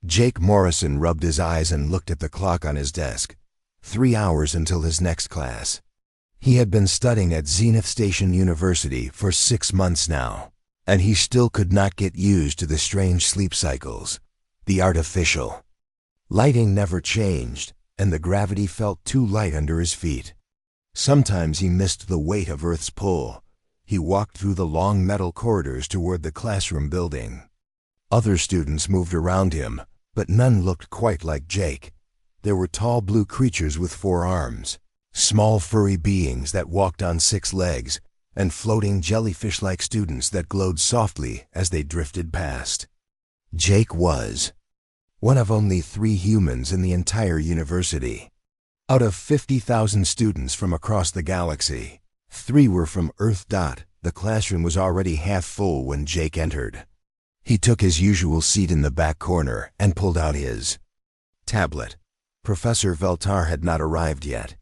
Jake Morrison rubbed his eyes and looked at the clock on his desk. 3 hours until his next class. He had been studying at Zenith Station University for 6 months now, and he still could not get used to the strange sleep cycles. The artificial lighting never changed, and the gravity felt too light under his feet. Sometimes he missed the weight of Earth's pull. He walked through the long metal corridors toward the classroom building. Other students moved around him, but none looked quite like Jake. There were tall blue creatures with 4 arms, small furry beings that walked on 6 legs, and floating jellyfish-like students that glowed softly as they drifted past. Jake was one of only 3 humans in the entire university. Out of 50,000 students from across the galaxy, 3 were from Earth. The classroom was already half full when Jake entered. He took his usual seat in the back corner and pulled out his tablet. Professor Veltar had not arrived yet.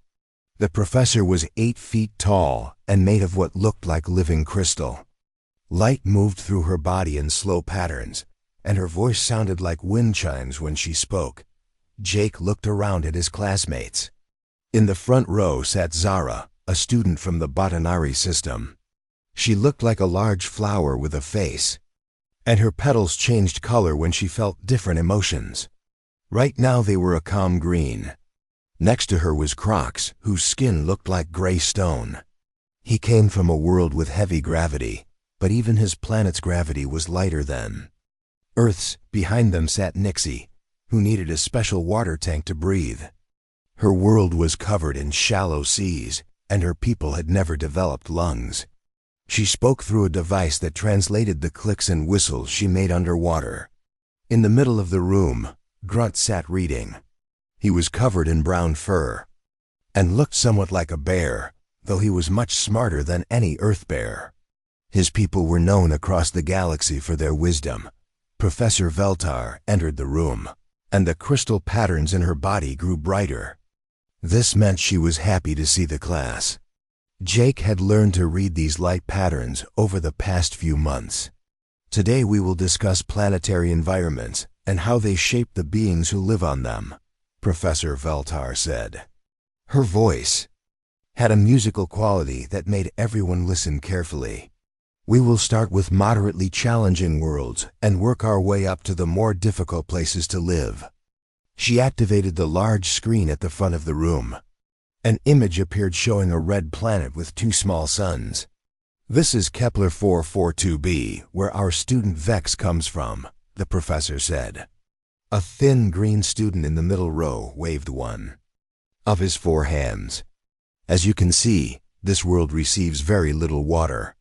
The professor was 8 feet tall and made of what looked like living crystal. Light moved through her body in slow patterns, and her voice sounded like wind chimes when she spoke. Jake looked around at his classmates. In the front row sat Zara, a student from the Botanari system. She looked like a large flower with a face, and her petals changed color when she felt different emotions. Right now they were a calm green. Next to her was Crocs, whose skin looked like gray stone. He came from a world with heavy gravity, but even his planet's gravity was lighter than Earth's. Behind them sat Nixie, who needed a special water tank to breathe. Her world was covered in shallow seas, and her people had never developed lungs. She spoke through a device that translated the clicks and whistles she made underwater. In the middle of the room, Grunt sat reading. He was covered in brown fur and looked somewhat like a bear, though he was much smarter than any Earth bear. His people were known across the galaxy for their wisdom. Professor Veltar entered the room, and the crystal patterns in her body grew brighter. This meant she was happy to see the class. Jake had learned to read these light patterns over the past few months. Today we will discuss planetary environments and how they shape the beings who live on them, Professor Veltar said. Her voice had a musical quality that made everyone listen carefully. We will start with moderately challenging worlds and work our way up to the more difficult places to live. She activated the large screen at the front of the room. An image appeared showing a red planet with 2 small suns. This is Kepler 442b, where our student Vex comes from, the professor said. A thin green student in the middle row waved one of his 4 hands. As you can see, this world receives very little water.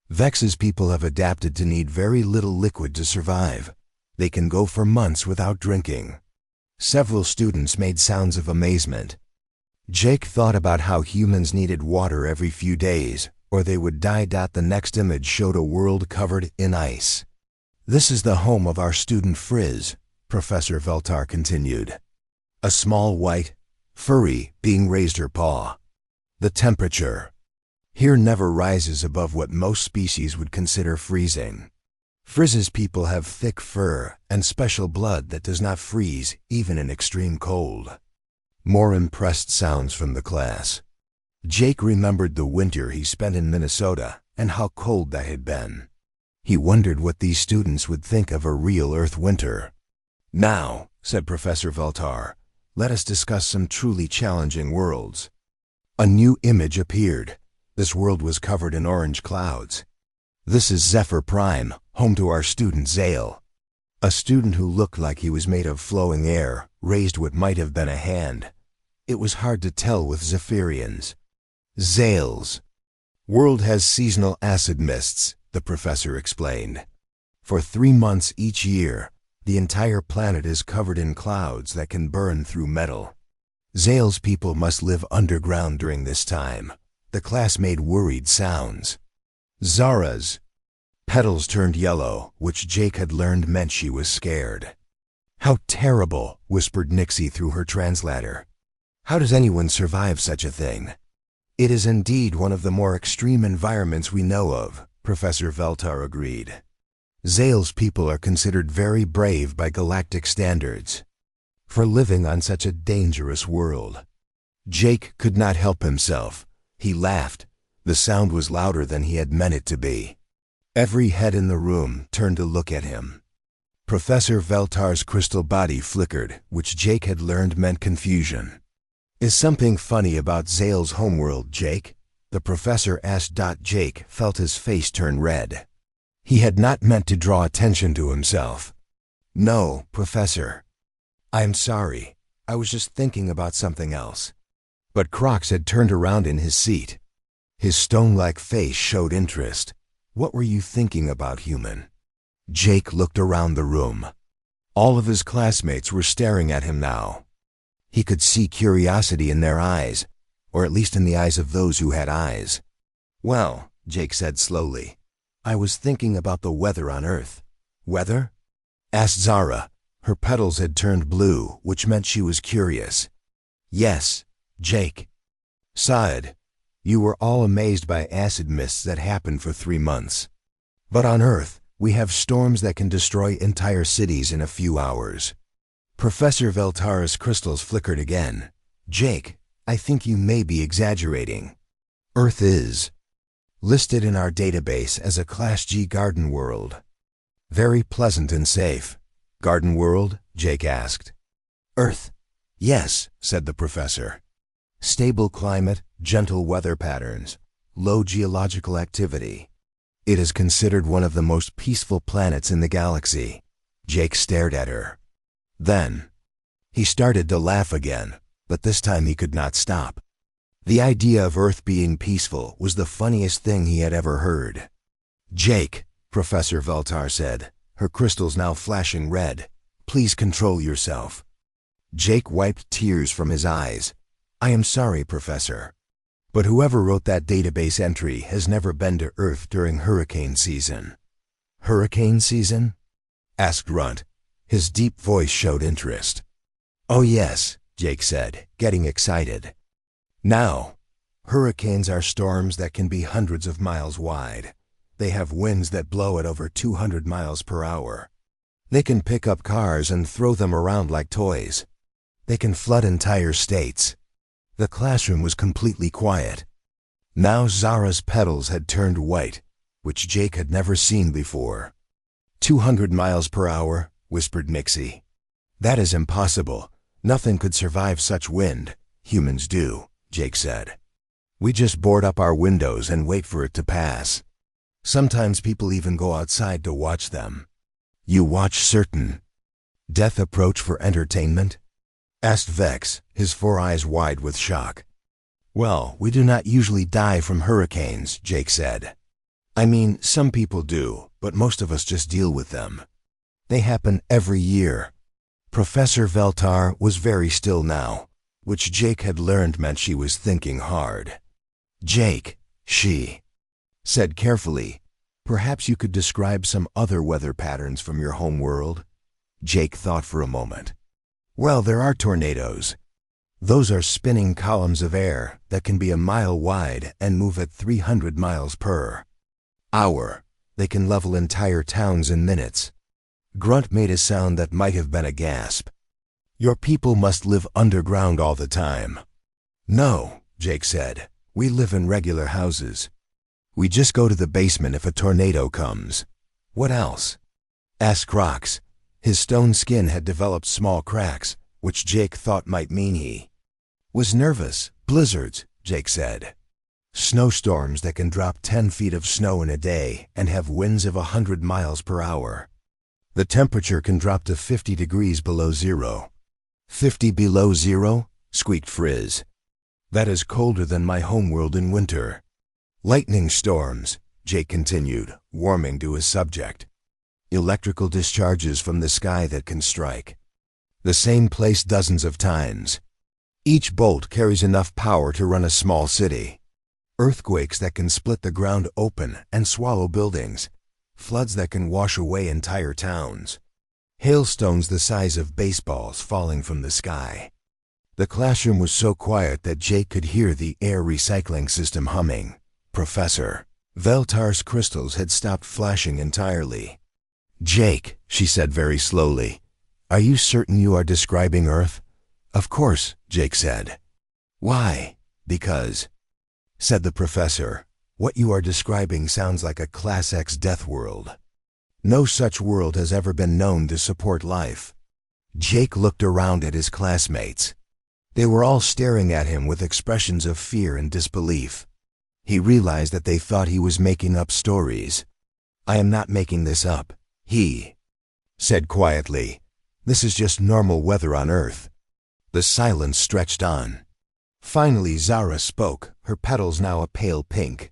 Vex's people have adapted to need very little liquid to survive. They can go for months without drinking. Several students made sounds of amazement. Jake thought about how humans needed water every few days, or they would die. The next image showed a world covered in ice. This is the home of our student Frizz, Professor Veltar continued. A small white, furry being raised her paw. The temperature here never rises above what most species would consider freezing. Frizz's people have thick fur and special blood that does not freeze even in extreme cold. More impressed sounds from the class. Jake remembered the winter he spent in Minnesota and how cold that had been. He wondered what these students would think of a real Earth winter. Now, said Professor Veltar, let us discuss some truly challenging worlds. A new image appeared. This world was covered in orange clouds. This is Zephyr Prime, home to our student Zale. A student who looked like he was made of flowing air raised what might have been a hand. It was hard to tell with Zephyrians. Zale's world has seasonal acid mists, the professor explained. For 3 months each year, the entire planet is covered in clouds that can burn through metal. Zale's people must live underground during this time. The class made worried sounds. Zara's petals turned yellow, which Jake had learned meant she was scared. How terrible, whispered Nixie through her translator. How does anyone survive such a thing? It is indeed one of the more extreme environments we know of, Professor Veltar agreed. Zale's people are considered very brave by galactic standards for living on such a dangerous world. Jake could not help himself. He laughed. The sound was louder than he had meant it to be. Every head in the room turned to look at him. Professor Veltar's crystal body flickered, which Jake had learned meant confusion. "Is something funny about Zale's homeworld, Jake?" the professor asked. Jake felt his face turn red. He had not meant to draw attention to himself. "No, Professor. I'm sorry. I was just thinking about something else." But Crocs had turned around in his seat. His stone-like face showed interest. "What were you thinking about, human?" Jake looked around the room. All of his classmates were staring at him now. He could see curiosity in their eyes, or at least in the eyes of those who had eyes. "Well," Jake said slowly, "I was thinking about the weather on Earth." "Weather?" asked Zara. Her petals had turned blue, which meant she was curious. "Yes, Jake." "Saad, you were all amazed by acid mists that happened for 3 months. But on Earth, we have storms that can destroy entire cities in a few hours." Professor Veltara's crystals flickered again. "Jake, I think you may be exaggerating. Earth is listed in our database as a Class G garden world. Very pleasant and safe." "Garden world?" Jake asked. "Earth." "Yes," said the professor. "Stable climate, gentle weather patterns, low geological activity. It is considered one of the most peaceful planets in the galaxy." Jake stared at her. Then he started to laugh again, but this time he could not stop. The idea of Earth being peaceful was the funniest thing he had ever heard. "Jake," Professor Veltar said, her crystals now flashing red, "please control yourself." Jake wiped tears from his eyes. "I am sorry, Professor. But whoever wrote that database entry has never been to Earth during hurricane season." "Hurricane season?" asked Grunt. His deep voice showed interest. "Oh yes," Jake said, getting excited. "Now, hurricanes are storms that can be hundreds of miles wide. They have winds that blow at over 200 miles per hour. They can pick up cars and throw them around like toys. They can flood entire states." The classroom was completely quiet. Now Zara's petals had turned white, which Jake had never seen before. 200 miles per hour, whispered Mixie. "That is impossible. Nothing could survive such wind. Humans do," Jake said. "We just board up our windows and wait for it to pass. Sometimes people even go outside to watch them." "You watch certain death approach for entertainment?" asked Vex, his 4 eyes wide with shock. "Well, we do not usually die from hurricanes," Jake said. "I mean, some people do, but most of us just deal with them. They happen every year." Professor Veltar was very still now, which Jake had learned meant she was thinking hard. "Jake," she said carefully, "perhaps you could describe some other weather patterns from your home world?" Jake thought for a moment. "Well, there are tornadoes. Those are spinning columns of air that can be a mile wide and move at 300 miles per hour. They can level entire towns in minutes." Grunt made a sound that might have been a gasp. "Your people must live underground all the time." "No," Jake said. "We live in regular houses. We just go to the basement if a tornado comes." "What else?" asked Crocs. His stone skin had developed small cracks, which Jake thought might mean he was nervous. "Blizzards," Jake said. "Snowstorms that can drop 10 feet of snow in a day and have winds of 100 miles per hour. The temperature can drop to 50 degrees below zero." "50 below zero?" squeaked Frizz. "That is colder than my homeworld in winter." "Lightning storms," Jake continued, warming to his subject. "Electrical discharges from the sky that can strike the same place dozens of times. Each bolt carries enough power to run a small city. Earthquakes that can split the ground open and swallow buildings. Floods that can wash away entire towns. Hailstones the size of baseballs falling from the sky." The classroom was so quiet that Jake could hear the air recycling system humming. Professor Veltar's crystals had stopped flashing entirely. Jake, she said very slowly, are you certain you are describing Earth? Of course, Jake said. Why? Because, said the professor, what you are describing sounds like a Class X death world. No such world has ever been known to support life. Jake looked around at his classmates. They were all staring at him with expressions of fear and disbelief. He realized that they thought he was making up stories. I am not making this up, he said quietly. This is just normal weather on Earth. The silence stretched on. Finally Zara spoke, her petals now a pale pink.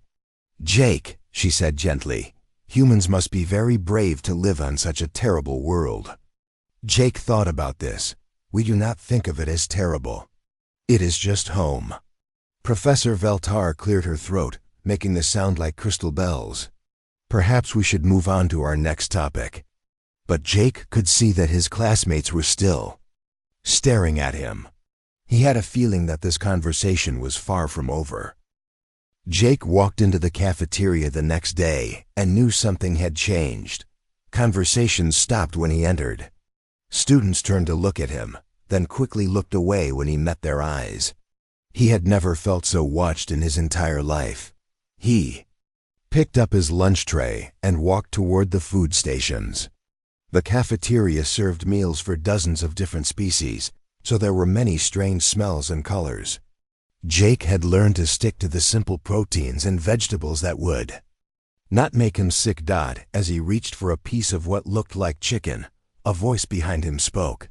Jake, she said gently, humans must be very brave to live on such a terrible world. Jake thought about this. We do not think of it as terrible. It is just home. Professor Veltar cleared her throat, making the sound like crystal bells. Perhaps we should move on to our next topic. But Jake could see that his classmates were still staring at him. He had a feeling that this conversation was far from over. Jake walked into the cafeteria the next day and knew something had changed. Conversations stopped when he entered. Students turned to look at him, then quickly looked away when he met their eyes. He had never felt so watched in his entire life. He picked up his lunch tray and walked toward the food stations. The cafeteria served meals for dozens of different species, so there were many strange smells and colors. Jake had learned to stick to the simple proteins and vegetables that would not make him sick. As he reached for a piece of what looked like chicken, a voice behind him spoke.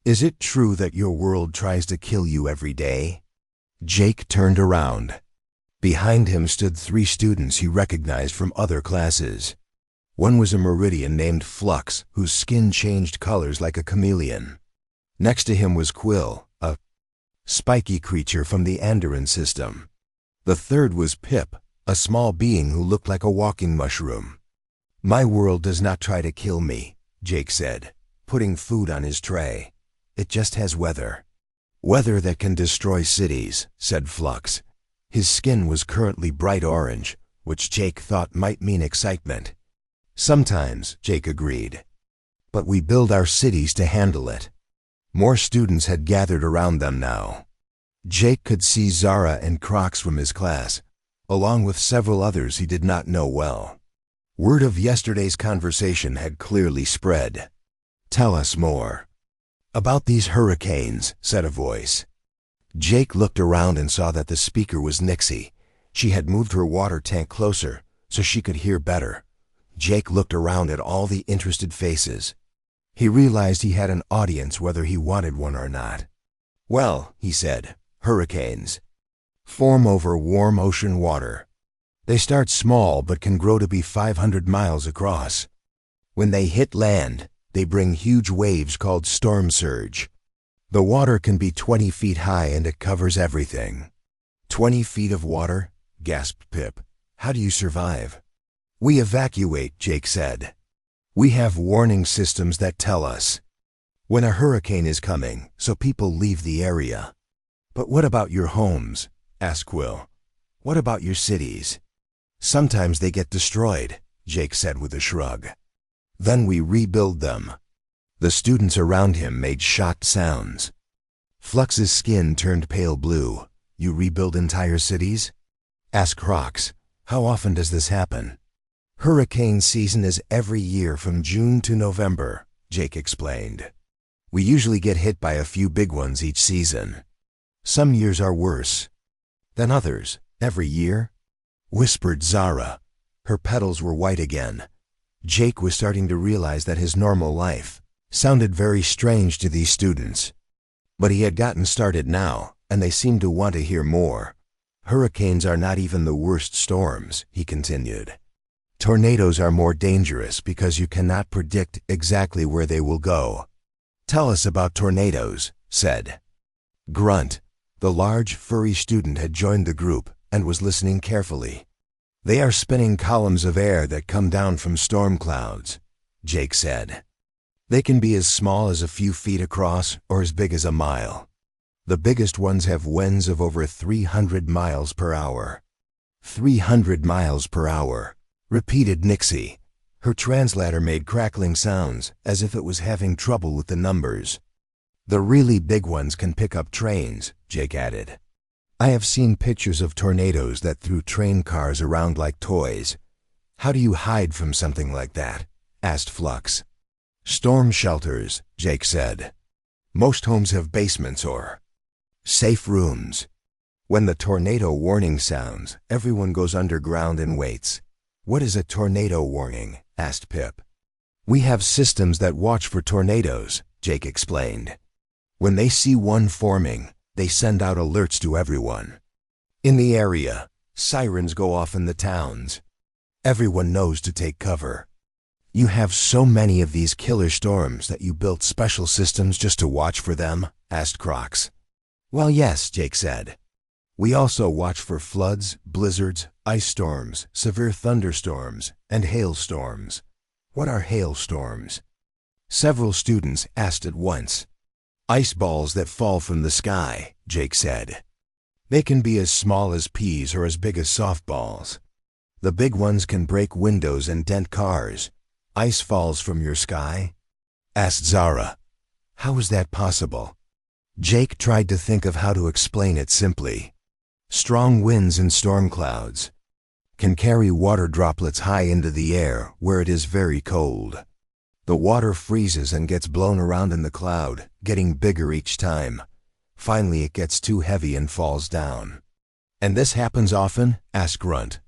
Is it true that your world tries to kill you every day? Jake turned around. Behind him stood 3 students he recognized from other classes. One was a Meridian named Flux, whose skin changed colors like a chameleon. Next to him was Quill, a spiky creature from the Andoran system. The third was Pip, a small being who looked like a walking mushroom. My world does not try to kill me, Jake said, putting food on his tray. It just has weather. Weather that can destroy cities, said Flux. His skin was currently bright orange, which Jake thought might mean excitement. Sometimes, Jake agreed. But we build our cities to handle it. More students had gathered around them now. Jake could see Zara and Crocs from his class, along with several others he did not know well. Word of yesterday's conversation had clearly spread. Tell us more. About these hurricanes, said a voice. Jake looked around and saw that the speaker was Nixie. She had moved her water tank closer so she could hear better. Jake looked around at all the interested faces. He realized he had an audience whether he wanted one or not. Well, he said, hurricanes form over warm ocean water. They start small but can grow to be 500 miles across. When they hit land, they bring huge waves called storm surge. The water can be 20 feet high and it covers everything. 20 feet of water? Gasped Pip. How do you survive? We evacuate, Jake said. We have warning systems that tell us when a hurricane is coming, so people leave the area. But what about your homes? Asked Quill. What about your cities? Sometimes they get destroyed, Jake said with a shrug. Then we rebuild them. The students around him made shocked sounds. Flux's skin turned pale blue. You rebuild entire cities? Asked Crocs. How often does this happen? Hurricane season is every year from June to November, Jake explained. We usually get hit by a few big ones each season. Some years are worse than others. Every year? Whispered Zara. Her petals were white again. Jake was starting to realize that his normal life sounded very strange to these students. But he had gotten started now, and they seemed to want to hear more. Hurricanes are not even the worst storms, he continued. Tornadoes are more dangerous because you cannot predict exactly where they will go. Tell us about tornadoes, said Grunt. The large, furry student had joined the group and was listening carefully. They are spinning columns of air that come down from storm clouds, Jake said. They can be as small as a few feet across or as big as a mile. The biggest ones have winds of over 300 miles per hour. 300 miles per hour, repeated Nixie. Her translator made crackling sounds as if it was having trouble with the numbers. The really big ones can pick up trains, Jake added. I have seen pictures of tornadoes that threw train cars around like toys. How do you hide from something like that? Asked Flux. Storm shelters, Jake said. Most homes have basements or safe rooms. When the tornado warning sounds, everyone goes underground and waits. What is a tornado warning? Asked Pip. We have systems that watch for tornadoes, Jake explained. When they see one forming, they send out alerts to everyone. In the area, sirens go off in the towns. Everyone knows to take cover. You have so many of these killer storms that you built special systems just to watch for them? Asked Crocs. Well, yes, Jake said. We also watch for floods, blizzards, ice storms, severe thunderstorms, and hailstorms. What are hailstorms? Several students asked at once. Ice balls that fall from the sky, Jake said. They can be as small as peas or as big as softballs. The big ones can break windows and dent cars. Ice falls from your sky? Asked Zara. How is that possible? Jake tried to think of how to explain it simply. Strong winds and storm clouds can carry water droplets high into the air where it is very cold. The water freezes and gets blown around in the cloud, getting bigger each time. Finally, it gets too heavy and falls down. And this happens often? Asked Grunt.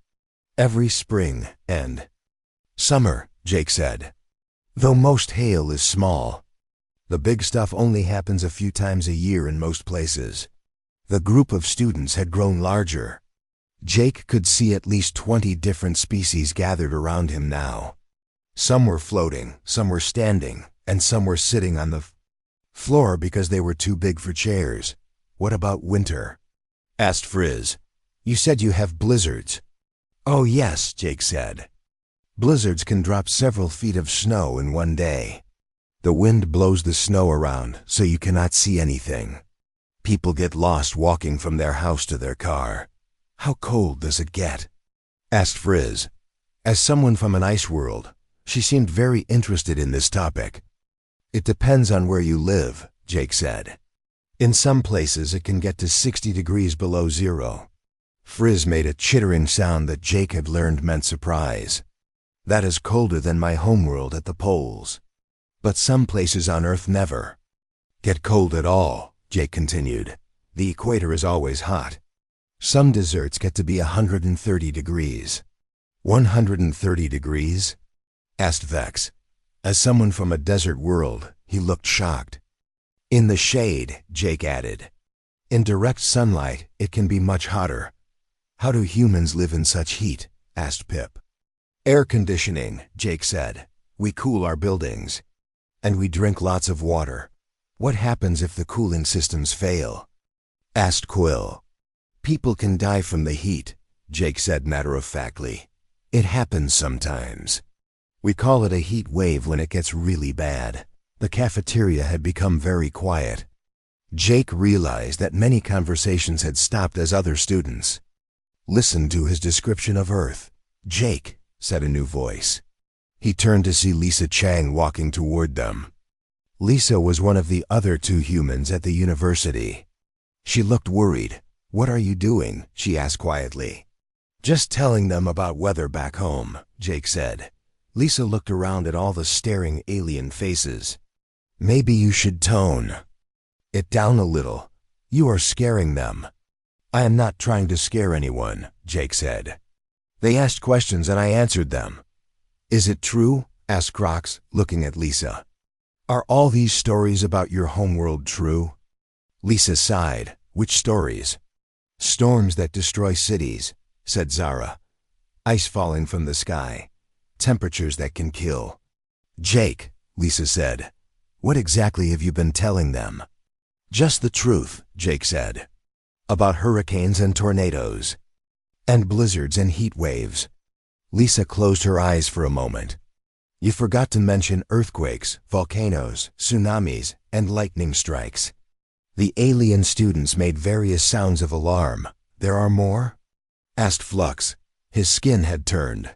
Every spring and summer, Jake said. Though most hail is small. The big stuff only happens a few times a year in most places. The group of students had grown larger. Jake could see at least 20 different species gathered around him now. Some were floating, some were standing, and some were sitting on the floor because they were too big for chairs. What about winter? Asked Frizz. You said you have blizzards. Oh yes, Jake said. Blizzards can drop several feet of snow in one day. The wind blows the snow around so you cannot see anything. People get lost walking from their house to their car. How cold does it get? Asked Frizz. As someone from an ice world, she seemed very interested in this topic. It depends on where you live, Jake said. In some places it can get to 60 degrees below zero. Frizz made a chittering sound that Jake had learned meant surprise. That is colder than my homeworld at the poles. But some places on Earth never get cold at all, Jake continued. The equator is always hot. Some deserts get to be 130 degrees. 130 degrees? Asked Vex. As someone from a desert world, he looked shocked. In the shade, Jake added. In direct sunlight, it can be much hotter. How do humans live in such heat? Asked Pip. Air conditioning, Jake said. We cool our buildings. And we drink lots of water. What happens if the cooling systems fail? Asked Quill. People can die from the heat, Jake said matter-of-factly. It happens sometimes. We call it a heat wave when it gets really bad. The cafeteria had become very quiet. Jake realized that many conversations had stopped as other students listened to his description of Earth. Jake, said a new voice. He turned to see Lisa Chang walking toward them. Lisa was one of the other two humans at the university. She looked worried. What are you doing? She asked quietly. Just telling them about weather back home, Jake said. Lisa looked around at all the staring alien faces. Maybe you should tone it down a little. You are scaring them. I am not trying to scare anyone, Jake said. They asked questions and I answered them. Is it true? Asked Crocs, looking at Lisa. Are all these stories about your homeworld true? Lisa sighed. Which stories? Storms that destroy cities, said Zara. Ice falling from the sky. Temperatures that can kill. Jake, Lisa said. What exactly have you been telling them? Just the truth, Jake said. About hurricanes and tornadoes. And blizzards and heat waves. Lisa closed her eyes for a moment. You forgot to mention earthquakes, volcanoes, tsunamis, and lightning strikes. The alien students made various sounds of alarm. There are more? Asked Flux. His skin had turned.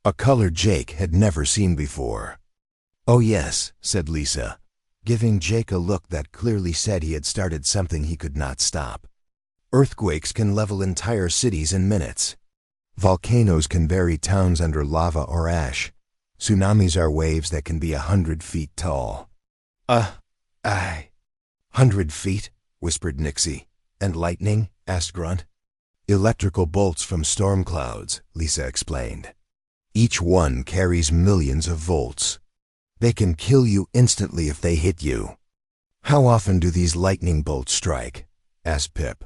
a color Jake had never seen before. "Oh yes," said Lisa, giving Jake a look that clearly said he had started something he could not stop. "Earthquakes can level entire cities in minutes. Volcanoes can bury towns under lava or ash. Tsunamis are waves that can be 100 feet tall." 100 feet?" whispered Nixie. "And lightning?" asked Grunt. "Electrical bolts from storm clouds," Lisa explained. "Each one carries millions of volts. They can kill you instantly if they hit you." "How often do these lightning bolts strike?" asked Pip.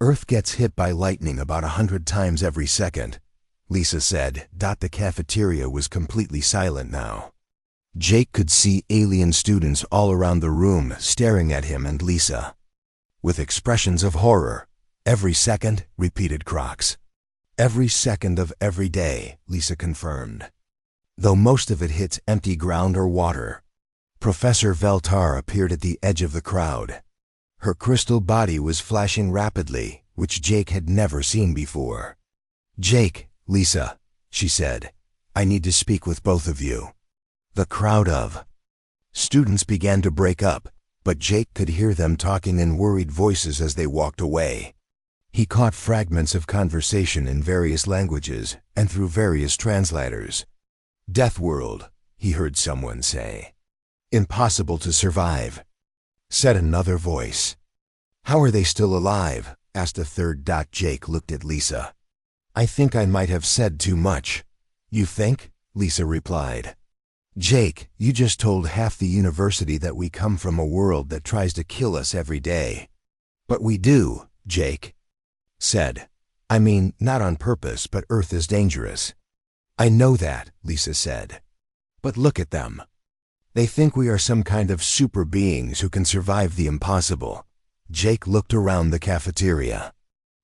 "Earth gets hit by lightning about 100 times every second," Lisa said. The cafeteria was completely silent now. Jake could see alien students all around the room staring at him and Lisa, with expressions of horror. "Every second," repeated Crocs. "Every second of every day," Lisa confirmed. "Though most of it hits empty ground or water." Professor Veltar appeared at the edge of the crowd. Her crystal body was flashing rapidly, which Jake had never seen before. "Jake, Lisa," she said, "I need to speak with both of you." The crowd of students began to break up, but Jake could hear them talking in worried voices as they walked away. He caught fragments of conversation in various languages and through various translators. "Death world," he heard someone say. "Impossible to survive," said another voice. "How are they still alive?" asked a third. Jake looked at Lisa. "I think I might have said too much." "You think?" Lisa replied. "Jake, you just told half the university that we come from a world that tries to kill us every day." "But we do," Jake said. "I mean, not on purpose, but Earth is dangerous." "I know that," Lisa said. "But look at them. They think we are some kind of super beings who can survive the impossible." Jake looked around the cafeteria.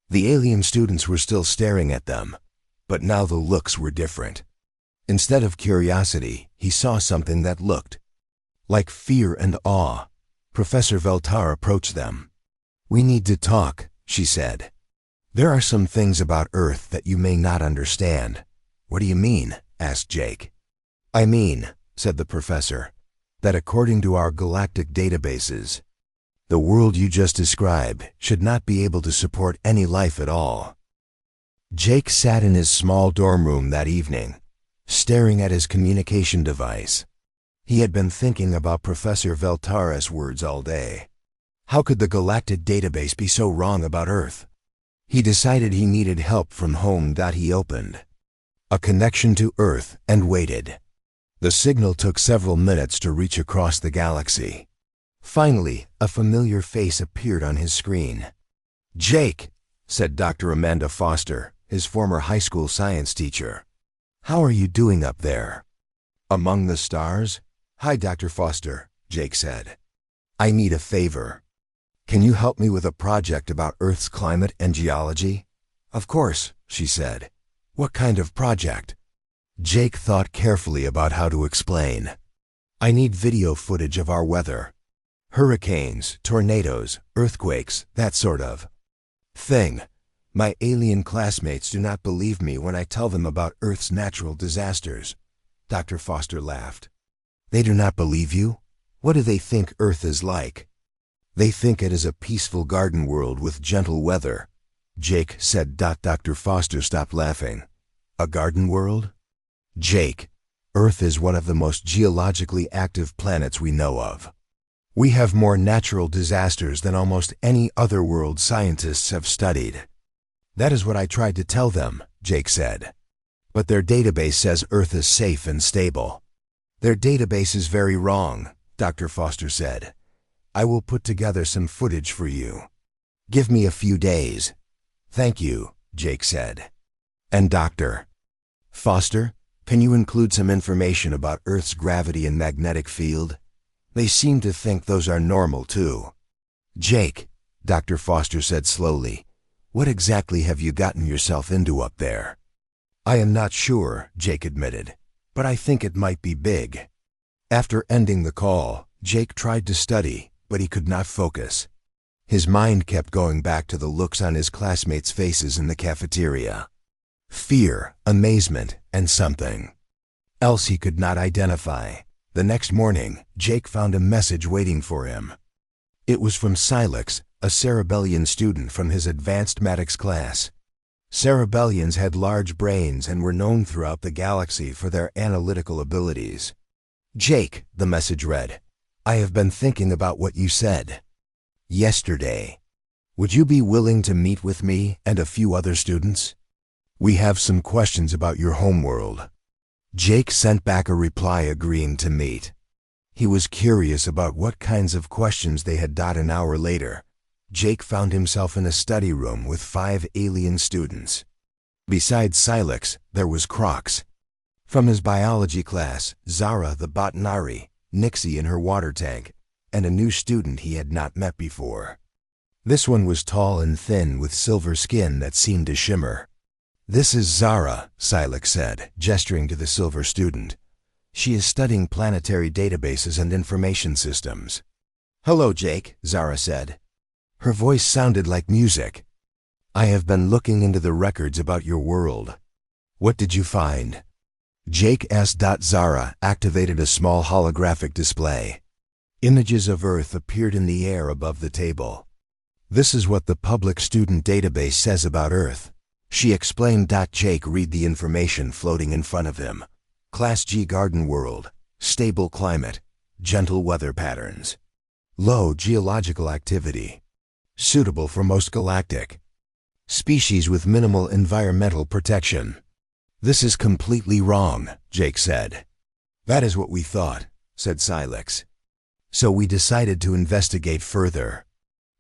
The alien students were still staring at them, but now the looks were different. Instead of curiosity, he saw something that looked like fear and awe. Professor Veltar approached them. "We need to talk," she said. "There are some things about Earth that you may not understand." "What do you mean?" asked Jake. "I mean," said the professor, "that according to our galactic databases, the world you just described should not be able to support any life at all." Jake sat in his small dorm room that evening, staring at his communication device. He had been thinking about Professor Veltar's words all day. How could the galactic database be so wrong about Earth? He decided he needed help from home. He opened a connection to Earth and waited. The signal took several minutes to reach across the galaxy. Finally, a familiar face appeared on his screen. "Jake," said Dr. Amanda Foster, his former high school science teacher. "How are you doing up there? Among the stars?" "Hi, Dr. Foster," Jake said. "I need a favor. Can you help me with a project about Earth's climate and geology?" "Of course," she said. "What kind of project?" Jake thought carefully about how to explain. "I need video footage of our weather. Hurricanes, tornadoes, earthquakes, that sort of thing. My alien classmates do not believe me when I tell them about Earth's natural disasters." Dr. Foster laughed. "They do not believe you? What do they think Earth is like?" "They think it is a peaceful garden world with gentle weather," Jake said. Dr. Foster stopped laughing. "A garden world?" "Jake, Earth is one of the most geologically active planets we know of. We have more natural disasters than almost any other world scientists have studied." "That is what I tried to tell them," Jake said. "But their database says Earth is safe and stable." "Their database is very wrong," Dr. Foster said. "I will put together some footage for you. Give me a few days." "Thank you," Jake said. "And Dr. Foster, can you include some information about Earth's gravity and magnetic field? They seem to think those are normal too." "Jake," Dr. Foster said slowly, "what exactly have you gotten yourself into up there?" "I am not sure," Jake admitted, "but I think it might be big." After ending the call, Jake tried to study, but he could not focus. His mind kept going back to the looks on his classmates' faces in the cafeteria. fear, amazement, and something else he could not identify. The next morning, Jake found a message waiting for him. It was from Silex, a Cerebellian student from his advanced Maddox class. Cerebellians had large brains and were known throughout the galaxy for their analytical abilities. Jake, the message read, I have been thinking about what you said yesterday. Would you be willing to meet with me and a few other students? We have some questions about your homeworld. Jake sent back a reply agreeing to meet. He was curious about what kinds of questions they had. An hour later, Jake found himself in a study room with 5 alien students. Besides Silex, there was Crocs. From his biology class, Zara the Botanari, Nixie in her water tank, and a new student he had not met before. This one was tall and thin with silver skin that seemed to shimmer. This is Zara, Silex said, gesturing to the silver student. She is studying planetary databases and information systems. Hello, Jake, Zara said. Her voice sounded like music. I have been looking into the records about your world. What did you find? Jake asked. Zara activated a small holographic display. Images of Earth appeared in the air above the table. This is what the public student database says about Earth, she explained. Jake read the information floating in front of him. Class G garden world, stable climate, gentle weather patterns, low geological activity, suitable for most galactic species with minimal environmental protection. This is completely wrong, Jake said. That is what we thought, said Silex. So we decided to investigate further.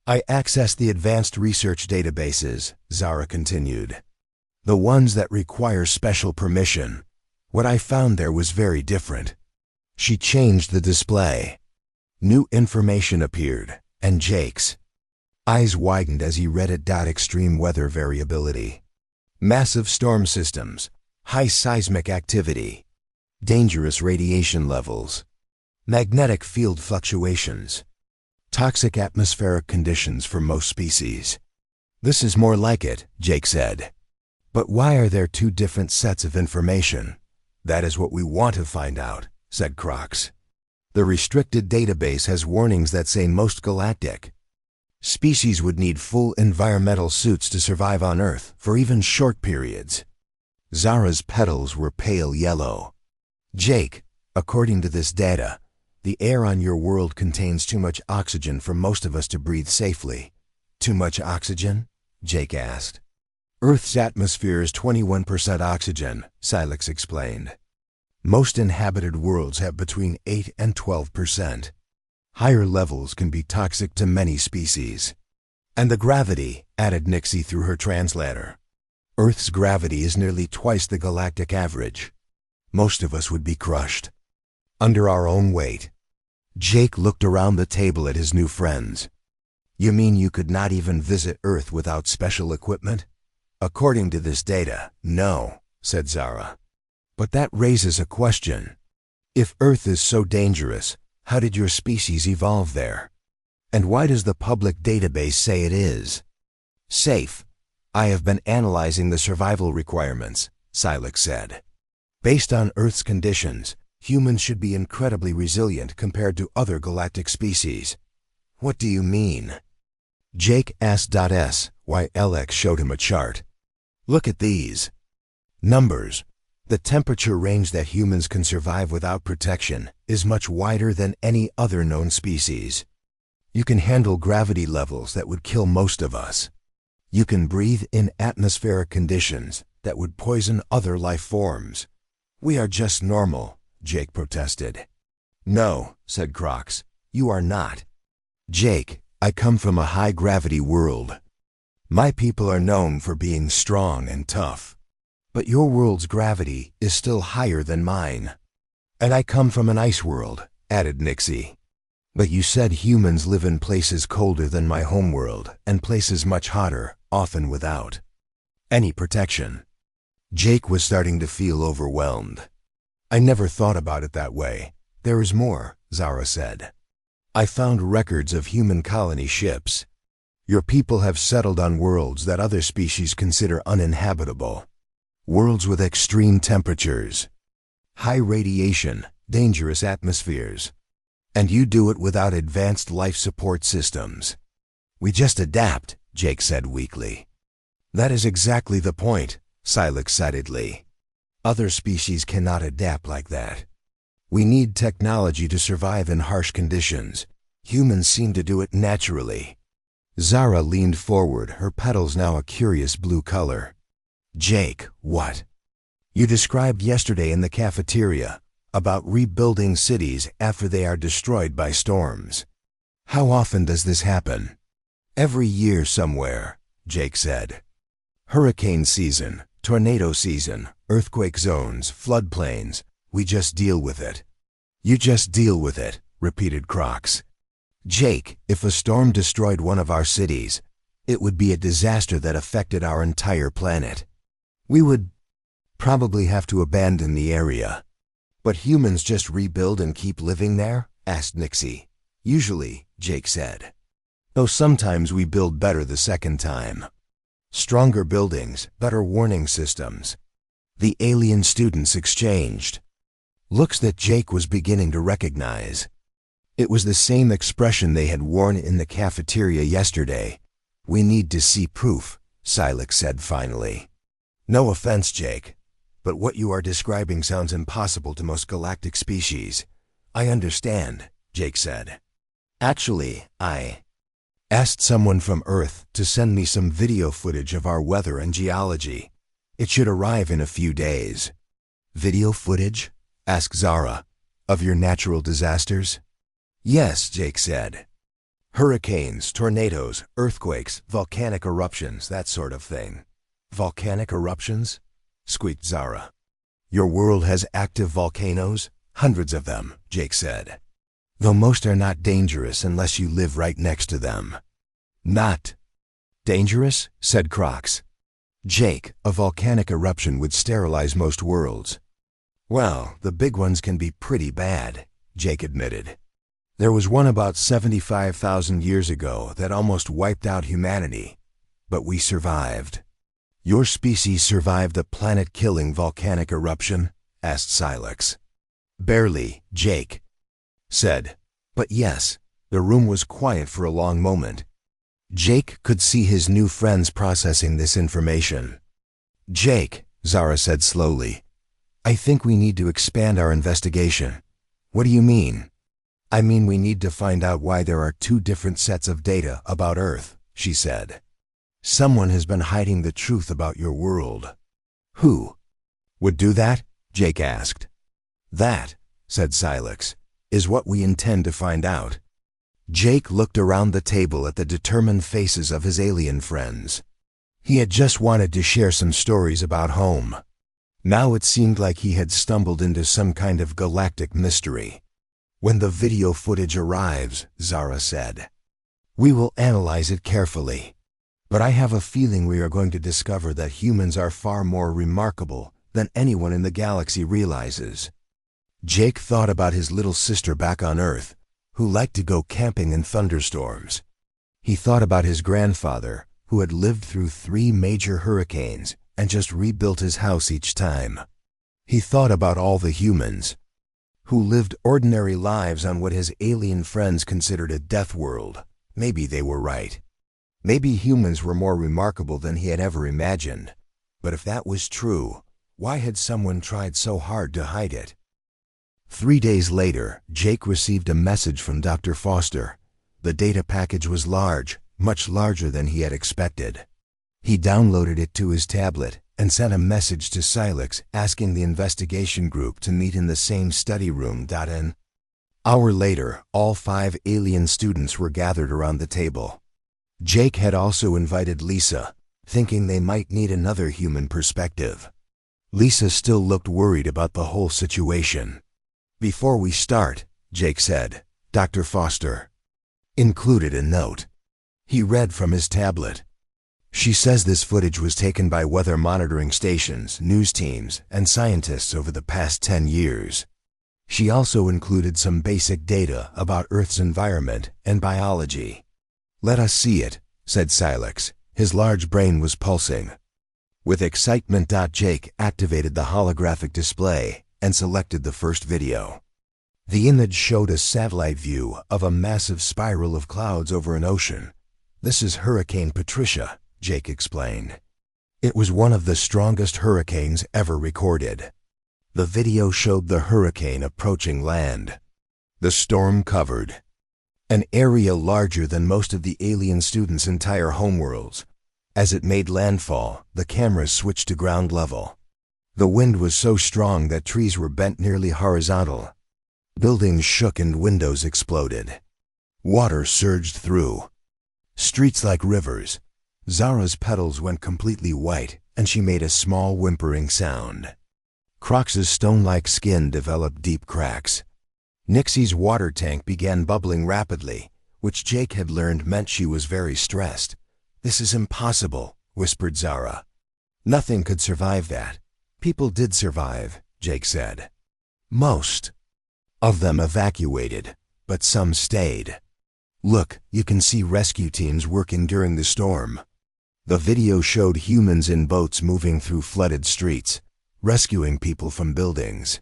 I accessed the advanced research databases, Zara continued. The ones that require special permission. What I found there was very different. She changed the display. New information appeared, and Jake's eyes widened as he read it. Extreme weather variability, massive storm systems, high seismic activity, dangerous radiation levels, magnetic field fluctuations, toxic atmospheric conditions for most species. This is more like it, Jake said. But why are there 2 different sets of information? That is what we want to find out, said Crocs. The restricted database has warnings that say most galactic species would need full environmental suits to survive on Earth for even short periods. Zara's petals were pale yellow. Jake, according to this data, the air on your world contains too much oxygen for most of us to breathe safely. Too much oxygen? Jake asked. Earth's atmosphere is 21% oxygen, Silex explained. Most inhabited worlds have between 8 and 12%. Higher levels can be toxic to many species. And the gravity, added Nixie through her translator. Earth's gravity is nearly twice the galactic average. Most of us would be crushed under our own weight. Jake looked around the table at his new friends. You mean you could not even visit Earth without special equipment? According to this data, no, said Zara. But that raises a question. If Earth is so dangerous, how did your species evolve there? And why does the public database say it is safe? I have been analyzing the survival requirements, Silex said. Based on Earth's conditions, humans should be incredibly resilient compared to other galactic species. What do you mean? Jake asked. SYLX showed him a chart. Look at these numbers. The temperature range that humans can survive without protection is much wider than any other known species. You can handle gravity levels that would kill most of us. You can breathe in atmospheric conditions that would poison other life forms. We are just normal, Jake protested. No, said Crocs, you are not. Jake, I come from a high-gravity world. My people are known for being strong and tough. But your world's gravity is still higher than mine. And I come from an ice world, added Nixie. But you said humans live in places colder than my homeworld and places much hotter, often without any protection. Jake was starting to feel overwhelmed. I never thought about it that way. There is more, Zara said. I found records of human colony ships. Your people have settled on worlds that other species consider uninhabitable. Worlds with extreme temperatures, high radiation, dangerous atmospheres. And you do it without advanced life support systems. We just adapt, Jake said weakly. That is exactly the point, Sil excitedly. Other species cannot adapt like that. We need technology to survive in harsh conditions. Humans seem to do it naturally. Zara leaned forward, her petals now a curious blue color. Jake, what? You described yesterday in the cafeteria about rebuilding cities after they are destroyed by storms. How often does this happen? Every year somewhere, Jake said. Hurricane season, tornado season, earthquake zones, floodplains. We just deal with it. You just deal with it, repeated Crocs. Jake, if a storm destroyed one of our cities, it would be a disaster that affected our entire planet. We would probably have to abandon the area. But humans just rebuild and keep living there? Asked Nixie. Usually, Jake said. Though sometimes we build better the second time. Stronger buildings, better warning systems. The alien students exchanged looks that Jake was beginning to recognize. It was the same expression they had worn in the cafeteria yesterday. We need to see proof, Silex said finally. No offense, Jake, but what you are describing sounds impossible to most galactic species. I understand, Jake said. Actually, I asked someone from Earth to send me some video footage of our weather and geology. It should arrive in a few days. Video footage? Asked Zara. Of your natural disasters? Yes, Jake said. Hurricanes, tornadoes, earthquakes, volcanic eruptions, that sort of thing. Volcanic eruptions? Squeaked Zara. Your world has active volcanoes? Hundreds of them, Jake said. Though most are not dangerous unless you live right next to them. Not dangerous? Said Crocs. Jake, a volcanic eruption would sterilize most worlds. Well, the big ones can be pretty bad, Jake admitted. There was one about 75,000 years ago that almost wiped out humanity. But we survived. Your species survived a planet-killing volcanic eruption? Asked Silex. Barely, Jake said. But yes, the room was quiet for a long moment. Jake could see his new friends processing this information. Jake, Zara said slowly, I think we need to expand our investigation. What do you mean? I mean we need to find out why there are two different sets of data about Earth, she said. Someone has been hiding the truth about your world. Who would do that? Jake asked. That, said Silex, is what we intend to find out. Jake looked around the table at the determined faces of his alien friends. He had just wanted to share some stories about home. Now it seemed like he had stumbled into some kind of galactic mystery. When the video footage arrives, Zara said, we will analyze it carefully. But I have a feeling we are going to discover that humans are far more remarkable than anyone in the galaxy realizes. Jake thought about his little sister back on Earth, who liked to go camping in thunderstorms. He thought about his grandfather, who had lived through 3 major hurricanes and just rebuilt his house each time. He thought about all the humans who lived ordinary lives on what his alien friends considered a death world. Maybe they were right. Maybe humans were more remarkable than he had ever imagined. But if that was true, why had someone tried so hard to hide it? 3 days later, Jake received a message from Dr. Foster. The data package was large, much larger than he had expected. He downloaded it to his tablet and sent a message to Silex asking the investigation group to meet in the same study room. An hour later, all 5 alien students were gathered around the table. Jake had also invited Lisa, thinking they might need another human perspective. Lisa still looked worried about the whole situation. Before we start, Jake said, Dr. Foster included a note. He read from his tablet. She says this footage was taken by weather monitoring stations, news teams, and scientists over the past 10 years. She also included some basic data about Earth's environment and biology. Let us see it, said Silex. His large brain was pulsing. With excitement, Jake activated the holographic display and selected the first video. The image showed a satellite view of a massive spiral of clouds over an ocean. "This is Hurricane Patricia," Jake explained. "It was one of the strongest hurricanes ever recorded." The video showed the hurricane approaching land. The storm covered an area larger than most of the alien students' entire homeworlds. As it made landfall, the cameras switched to ground level. The wind was so strong that trees were bent nearly horizontal. Buildings shook and windows exploded. Water surged through streets like rivers. Zara's petals went completely white, and she made a small whimpering sound. Crocs's stone-like skin developed deep cracks. Nixie's water tank began bubbling rapidly, which Jake had learned meant she was very stressed. "This is impossible," whispered Zara. "Nothing could survive that." "People did survive," Jake said. "Most of them evacuated, but some stayed. Look, you can see rescue teams working during the storm." The video showed humans in boats moving through flooded streets, rescuing people from buildings.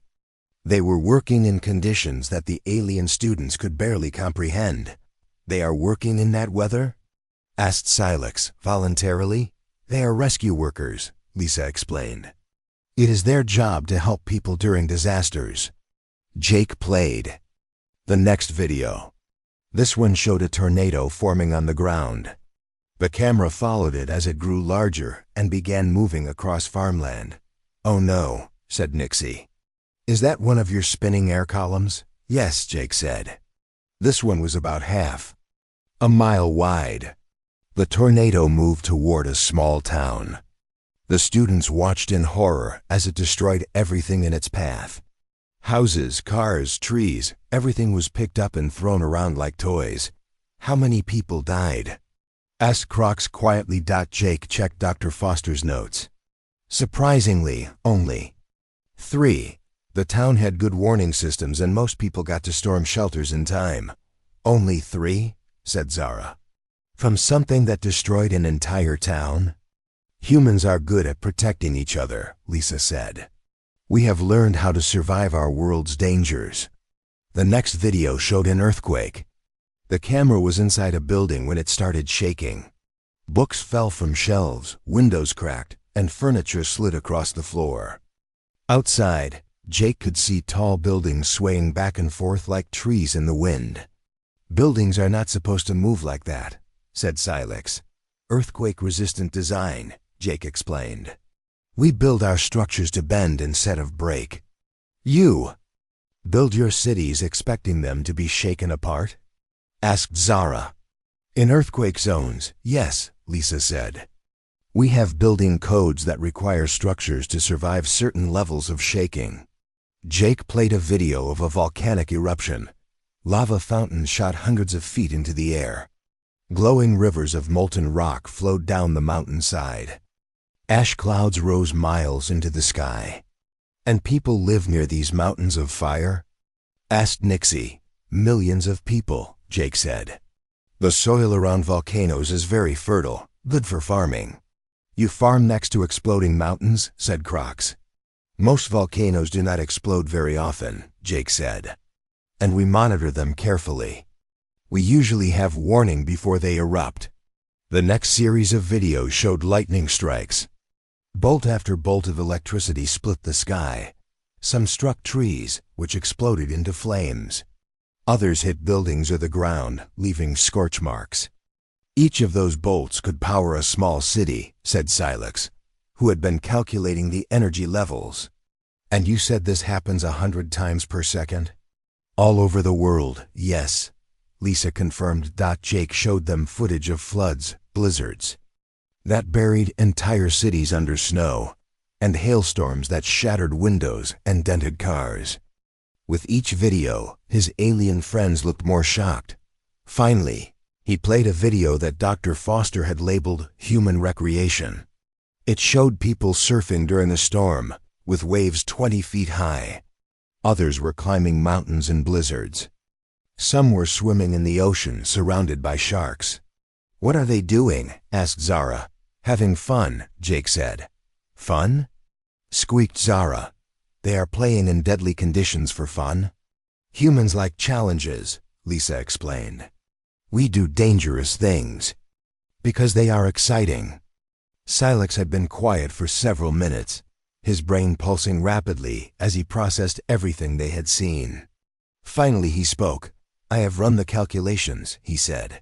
They were working in conditions that the alien students could barely comprehend. "They are working in that weather?" asked Silex voluntarily. "They are rescue workers," Lisa explained. "It is their job to help people during disasters." Jake played the next video. This one showed a tornado forming on the ground. The camera followed it as it grew larger and began moving across farmland. "Oh no," said Nixie. "Is that one of your spinning air columns?" "Yes," Jake said. This one was about half a mile wide. The tornado moved toward a small town. The students watched in horror as it destroyed everything in its path. Houses, cars, trees, everything was picked up and thrown around like toys. "How many people died?" asked Crocs quietly. Jake checked Dr. Foster's notes. "Surprisingly, only 3. The town had good warning systems and most people got to storm shelters in time." "Only 3?" said Zara. "From something that destroyed an entire town?" "Humans are good at protecting each other," Lisa said. "We have learned how to survive our world's dangers." The next video showed an earthquake. The camera was inside a building when it started shaking. Books fell from shelves, windows cracked, and furniture slid across the floor. Outside, Jake could see tall buildings swaying back and forth like trees in the wind. "Buildings are not supposed to move like that," said Silex. "Earthquake-resistant design," Jake explained. "We build our structures to bend instead of break." "You build your cities expecting them to be shaken apart?" asked Zara. "In earthquake zones, yes," Lisa said. "We have building codes that require structures to survive certain levels of shaking." Jake played a video of a volcanic eruption. Lava fountains shot hundreds of feet into the air. Glowing rivers of molten rock flowed down the mountainside. Ash clouds rose miles into the sky. "And people live near these mountains of fire?" asked Nixie. "Millions of people," Jake said. "The soil around volcanoes is very fertile, good for farming." "You farm next to exploding mountains?" said Crocs. "Most volcanoes do not explode very often," Jake said. "And we monitor them carefully. We usually have warning before they erupt." The next series of videos showed lightning strikes. Bolt after bolt of electricity split the sky. Some struck trees, which exploded into flames. Others hit buildings or the ground, leaving scorch marks. "Each of those bolts could power a small city," said Silex, who had been calculating the energy levels. "And you said this happens 100 times per second?" "All over the world, yes," Lisa confirmed. Jake showed them footage of floods, blizzards that buried entire cities under snow, and hailstorms that shattered windows and dented cars. With each video, his alien friends looked more shocked. Finally, he played a video that Dr. Foster had labeled human recreation. It showed people surfing during the storm, with waves 20 feet high. Others were climbing mountains in blizzards. Some were swimming in the ocean, surrounded by sharks. "What are they doing?" asked Zara. "Having fun," Jake said. Fun? Squeaked Zara. They are playing in deadly conditions for fun? Humans like challenges, Lisa explained. We do dangerous things. Because they are exciting. Silex had been quiet for several minutes, his brain pulsing rapidly as he processed everything they had seen. Finally he spoke. I have run the calculations, he said.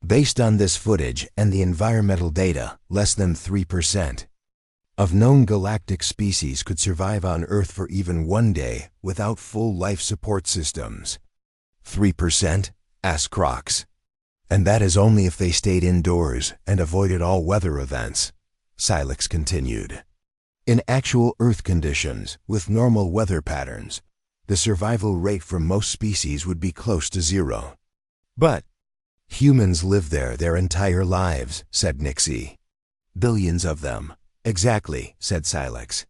Based on this footage and the environmental data, less than 3% of known galactic species could survive on Earth for even one day without full life support systems. 3%? Asked Crocs. And that is only if they stayed indoors and avoided all weather events, Silex continued. In actual Earth conditions, with normal weather patterns, the survival rate for most species would be close to 0. But humans live there their entire lives, said Nixie. Billions of them. Exactly, said Silex.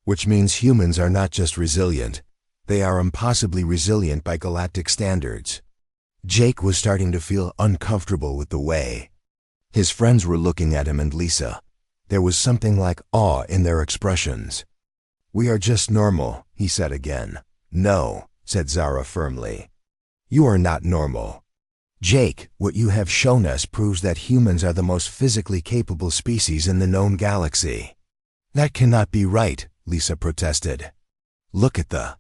Which means humans are not just resilient, they are impossibly resilient by galactic standards. Jake was starting to feel uncomfortable with the way. His friends were looking at him and Lisa. There was something like awe in their expressions. We are just normal, he said again. No, said Zara firmly. You are not normal. Jake, what you have shown us proves that humans are the most physically capable species in the known galaxy. That cannot be right, Lisa protested. Look at the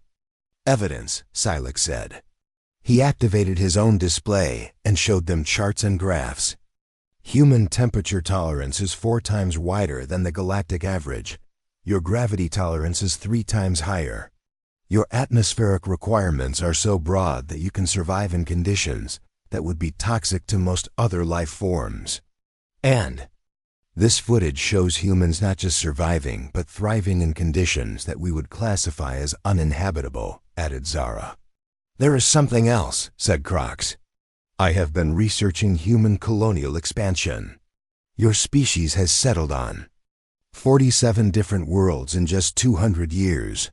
evidence, Silex said. He activated his own display and showed them charts and graphs. Human temperature tolerance is 4 times wider than the galactic average. Your gravity tolerance is 3 times higher. Your atmospheric requirements are so broad that you can survive in conditions that would be toxic to most other life forms. And this footage shows humans not just surviving, but thriving in conditions that we would classify as uninhabitable, added Zara. There is something else, said Crocs. I have been researching human colonial expansion. Your species has settled on 47 different worlds in just 200 years.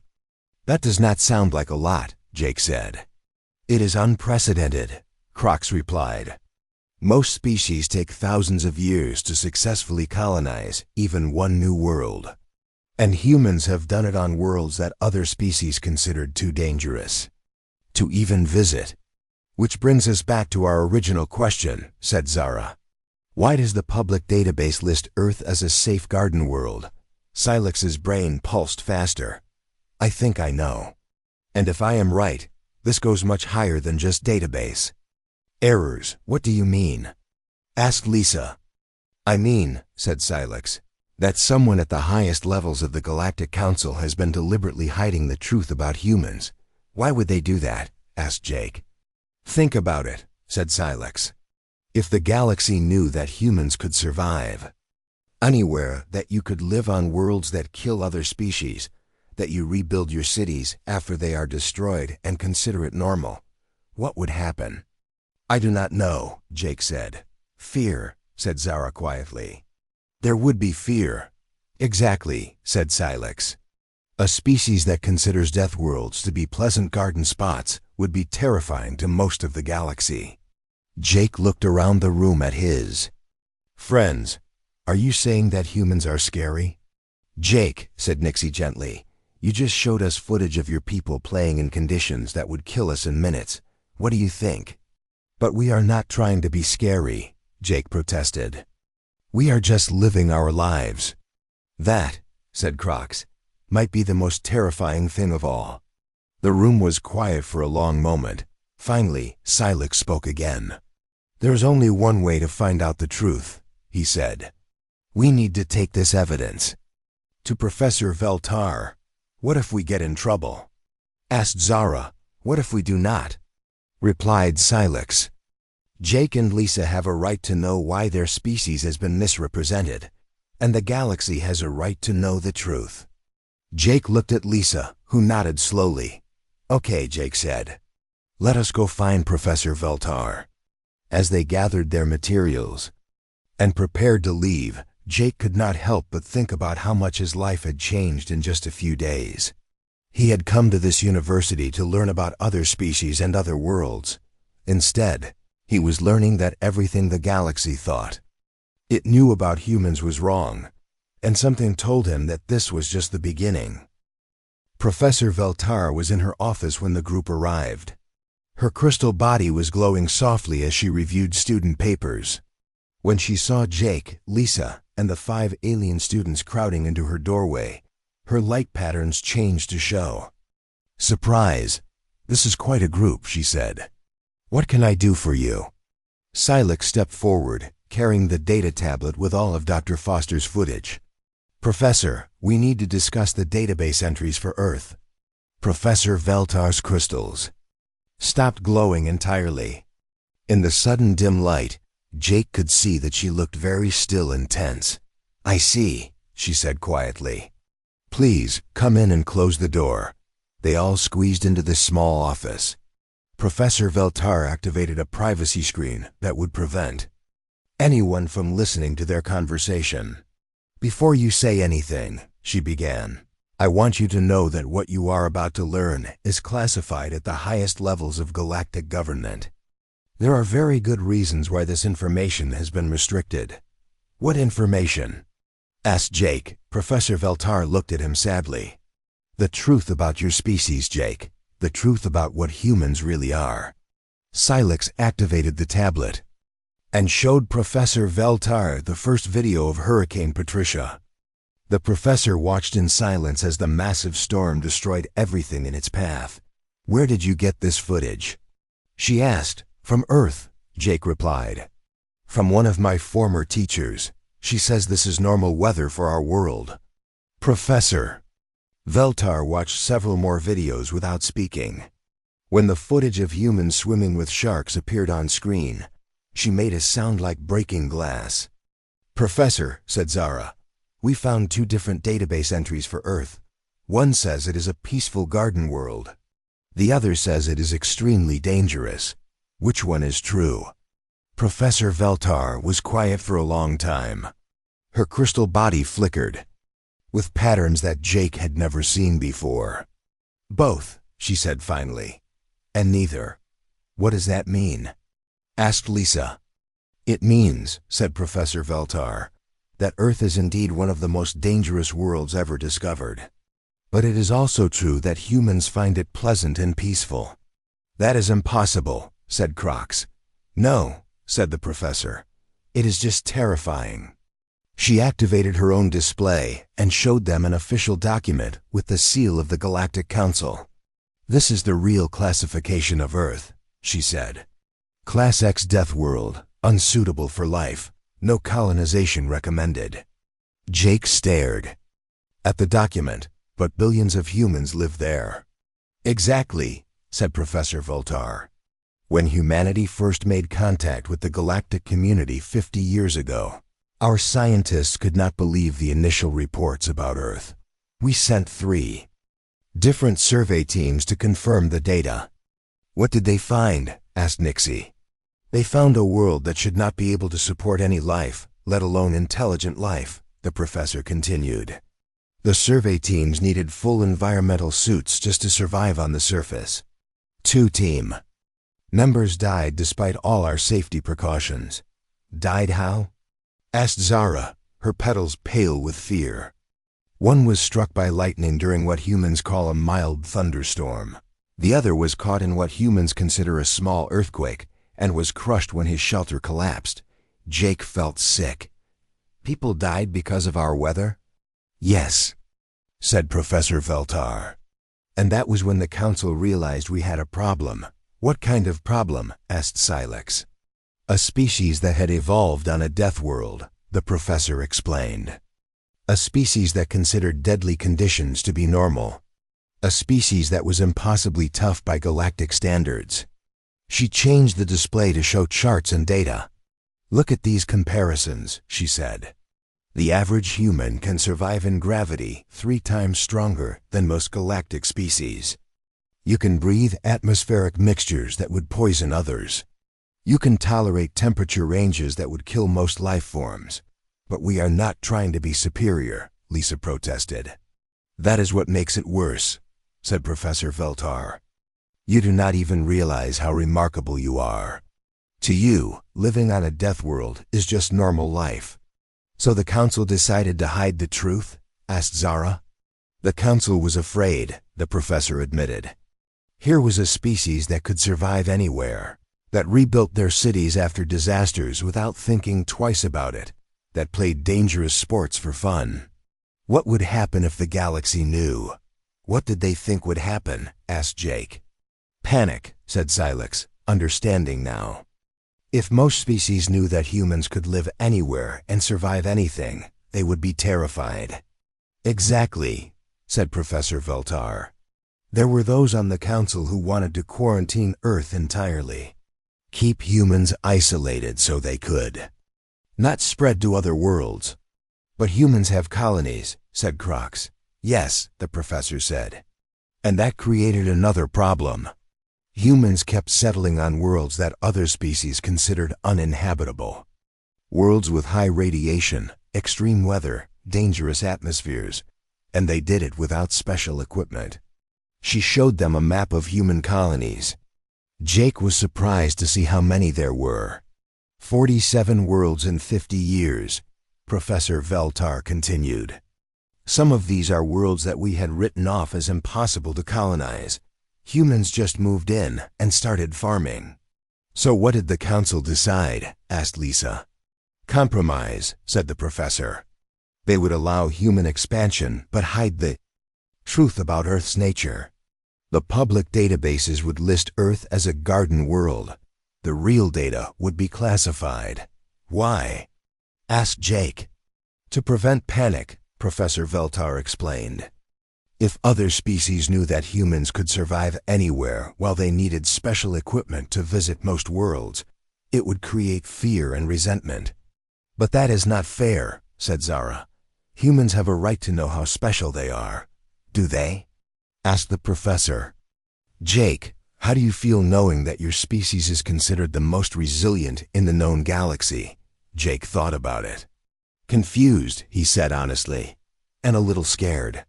That does not sound like a lot, Jake said. It is unprecedented, Crocs replied. Most species take thousands of years to successfully colonize even one new world. And humans have done it on worlds that other species considered too dangerous to even visit. Which brings us back to our original question, said Zara. Why does the public database list Earth as a safe garden world? Silex's brain pulsed faster. I think I know. And if I am right, this goes much higher than just database. Errors, what do you mean? Asked Lisa. I mean, said Silex, that someone at the highest levels of the Galactic Council has been deliberately hiding the truth about humans. Why would they do that? Asked Jake. Think about it, said Silex. If the galaxy knew that humans could survive anywhere, that you could live on worlds that kill other species, that you rebuild your cities after they are destroyed and consider it normal, what would happen? I do not know, Jake said. Fear, said Zara quietly. There would be fear. Exactly, said Silex. A species that considers death worlds to be pleasant garden spots would be terrifying to most of the galaxy. Jake looked around the room at his friends. Are you saying that humans are scary? Jake, said Nixie gently, you just showed us footage of your people playing in conditions that would kill us in minutes. What do you think? But we are not trying to be scary, Jake protested. We are just living our lives. That, said Crocs, might be the most terrifying thing of all. The room was quiet for a long moment. Finally, Silex spoke again. There's only one way to find out the truth, he said. We need to take this evidence to Professor Veltar. What if we get in trouble? Asked Zara. What if we do not? Replied Silex. Jake and Lisa have a right to know why their species has been misrepresented, and the galaxy has a right to know the truth. Jake looked at Lisa, who nodded slowly. Okay, Jake said. Let us go find Professor Veltar. As they gathered their materials and prepared to leave, Jake could not help but think about how much his life had changed in just a few days. He had come to this university to learn about other species and other worlds. Instead, he was learning that everything the galaxy thought it knew about humans was wrong. and something told him that this was just the beginning. Professor Veltar was in her office when the group arrived. Her crystal body was glowing softly as she reviewed student papers. When she saw Jake, Lisa, and the 5 alien students crowding into her doorway, her light patterns changed to show. "Surprise! This is quite a group," she said. "What can I do for you?" Silex stepped forward, carrying the data tablet with all of Dr. Foster's footage. "Professor, we need to discuss the database entries for Earth." Professor Veltar's crystals stopped glowing entirely. In the sudden dim light, Jake could see that she looked very still and tense. "I see," she said quietly. "Please, come in and close the door." They all squeezed into this small office. Professor Veltar activated a privacy screen that would prevent anyone from listening to their conversation. "Before you say anything," she began, "I want you to know that what you are about to learn is classified at the highest levels of galactic government. There are very good reasons why this information has been restricted." "What information?" asked Jake. Professor Veltar looked at him sadly. "The truth about your species, Jake. The truth about what humans really are." Silex activated the tablet and showed Professor Veltar the first video of Hurricane Patricia. The professor watched in silence as the massive storm destroyed everything in its path. "Where did you get this footage?" she asked. "From Earth," Jake replied. "From one of my former teachers. She says this is normal weather for our world." Professor Veltar watched several more videos without speaking. When the footage of humans swimming with sharks appeared on screen, she made a sound like breaking glass. "Professor," said Zara, "we found 2 different database entries for Earth. One says it is a peaceful garden world. The other says it is extremely dangerous. Which one is true?" Professor Veltar was quiet for a long time. Her crystal body flickered with patterns that Jake had never seen before. "Both," she said finally. "And neither." "What does that mean?" asked Lisa. "It means," said Professor Veltar, "that Earth is indeed one of the most dangerous worlds ever discovered. But it is also true that humans find it pleasant and peaceful." "That is impossible," said Crocs. "No," said the professor. "It is just terrifying." She activated her own display and showed them an official document with the seal of the Galactic Council. "This is the real classification of Earth," she said. "Class X Death World, unsuitable for life, no colonization recommended." Jake stared at the document, "But billions of humans live there." "Exactly," said Professor Veltar. "When humanity first made contact with the galactic community 50 years ago, our scientists could not believe the initial reports about Earth. We sent 3 different survey teams to confirm the data." "What did they find?" asked Nixie. "They found a world that should not be able to support any life, let alone intelligent life," the professor continued. "The survey teams needed full environmental suits just to survive on the surface. 2 team members died despite all our safety precautions." "Died how?" asked Zara, her petals pale with fear. "One was struck by lightning during what humans call a mild thunderstorm. The other was caught in what humans consider a small earthquake and was crushed when his shelter collapsed." Jake felt sick. "People died because of our weather?" "Yes," said Professor Veltar. "And that was when the council realized we had a problem." "What kind of problem?" asked Silex. "A species that had evolved on a death world," the professor explained. "A species that considered deadly conditions to be normal. A species that was impossibly tough by galactic standards." She changed the display to show charts and data. "Look at these comparisons," she said. "The average human can survive in gravity 3 times stronger than most galactic species. You can breathe atmospheric mixtures that would poison others. You can tolerate temperature ranges that would kill most life forms. But we are not trying to be superior," Lisa protested. "That is what makes it worse," said Professor Veltar. "You do not even realize how remarkable you are. To you, living on a death world is just normal life. So the council decided to hide the truth? Asked Zara. The council was afraid, the professor admitted. Here was a species that could survive anywhere, that rebuilt their cities after disasters without thinking twice about it, that played dangerous sports for fun. What would happen if the galaxy knew? What did they think would happen? Asked Jake. Panic, said Silex, understanding now. If most species knew that humans could live anywhere and survive anything, they would be terrified. Exactly, said Professor Veltar. There were those on the council who wanted to quarantine Earth entirely. Keep humans isolated so they could not spread to other worlds. But humans have colonies, said Crocs. Yes, the professor said. And that created another problem. Humans kept settling on worlds that other species considered uninhabitable. Worlds with high radiation, extreme weather, dangerous atmospheres, and they did it without special equipment. She showed them a map of human colonies. Jake was surprised to see how many there were. 47 worlds in 50 years, Professor Veltar continued. Some of these are worlds that we had written off as impossible to colonize. Humans just moved in and started farming. So what did the council decide? Asked Lisa. Compromise, said the professor. They would allow human expansion but hide the truth about Earth's nature. The public databases would list Earth as a garden world. The real data would be classified. Why? Asked Jake. To prevent panic, Professor Veltar explained. If other species knew that humans could survive anywhere while they needed special equipment to visit most worlds, it would create fear and resentment. But that is not fair, said Zara. Humans have a right to know how special they are. Do they? Asked the professor. Jake, how do you feel knowing that your species is considered the most resilient in the known galaxy? Jake thought about it. Confused, he said honestly, and a little scared.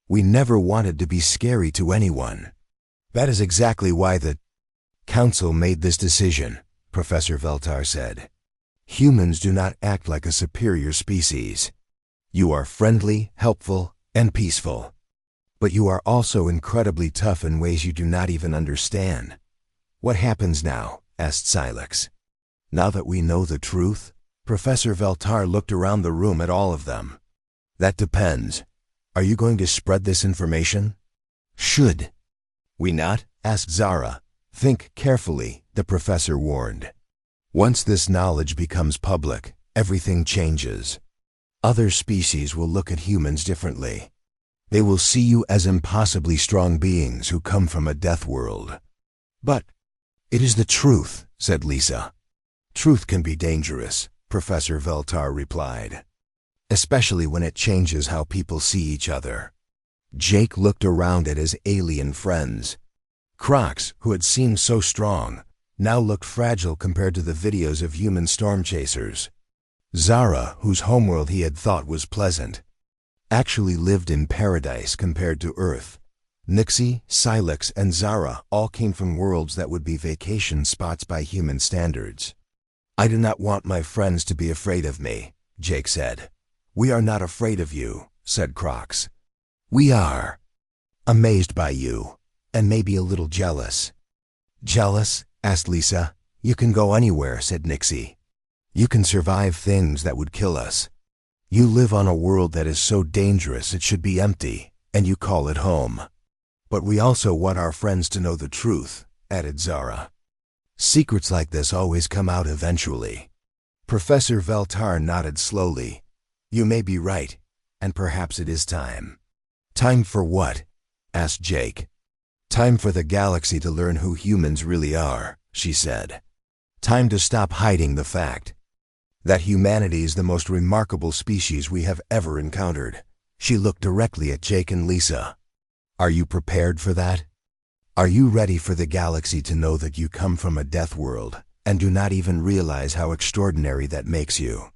We never wanted to be scary to anyone. That is exactly why the council made this decision, Professor Veltar said. Humans do not act like a superior species. You are friendly, helpful, and peaceful. But you are also incredibly tough in ways you do not even understand. What happens now? Asked Silex. Now that we know the truth? Professor Veltar looked around the room at all of them. That depends. Are you going to spread this information? Should we not? Asked Zara. Think carefully, the professor warned. Once this knowledge becomes public, everything changes. Other species will look at humans differently. They will see you as impossibly strong beings who come from a death world. But it is the truth, said Lisa. Truth can be dangerous, Professor Veltar replied. Especially when it changes how people see each other. Jake looked around at his alien friends. Crocs, who had seemed so strong, now looked fragile compared to the videos of human storm chasers. Zara, whose homeworld he had thought was pleasant, actually lived in paradise compared to Earth. Nixie, Silex, and Zara all came from worlds that would be vacation spots by human standards. I do not want my friends to be afraid of me, Jake said. We are not afraid of you, said Crocs. We are amazed by you, and maybe a little jealous. Jealous? Asked Lisa. You can go anywhere, said Nixie. You can survive things that would kill us. You live on a world that is so dangerous it should be empty, and you call it home. But we also want our friends to know the truth, added Zara. Secrets like this always come out eventually. Professor Veltar nodded slowly. You may be right, and perhaps it is time. Time for what? Asked Jake. Time for the galaxy to learn who humans really are, she said. Time to stop hiding the fact that humanity is the most remarkable species we have ever encountered. She looked directly at Jake and Lisa. Are you prepared for that? Are you ready for the galaxy to know that you come from a death world and do not even realize how extraordinary that makes you?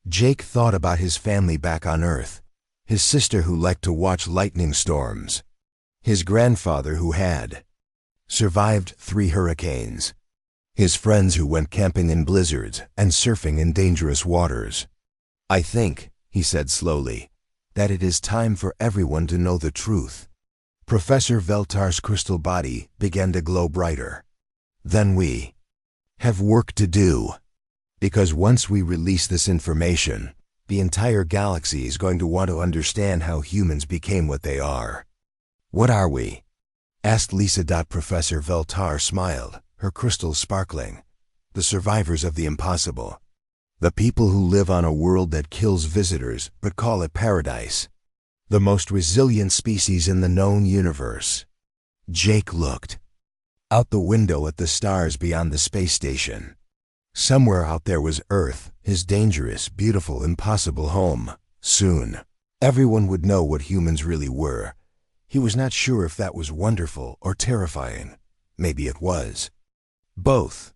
Jake thought about his family back on Earth, his sister who liked to watch lightning storms, his grandfather who had survived 3 hurricanes, his friends who went camping in blizzards and surfing in dangerous waters. "I think," he said slowly, "that it is time for everyone to know the truth." Professor Veltar's crystal body began to glow brighter. "Then we have work to do. Because once we release this information, the entire galaxy is going to want to understand how humans became what they are." "What are we?" asked Lisa. Professor Veltar smiled, her crystals sparkling. "The survivors of the impossible. The people who live on a world that kills visitors but call it paradise. The most resilient species in the known universe." Jake looked out the window at the stars beyond the space station. Somewhere out there was Earth, his dangerous, beautiful, impossible home. Soon, everyone would know what humans really were. He was not sure if that was wonderful or terrifying. Maybe it was both.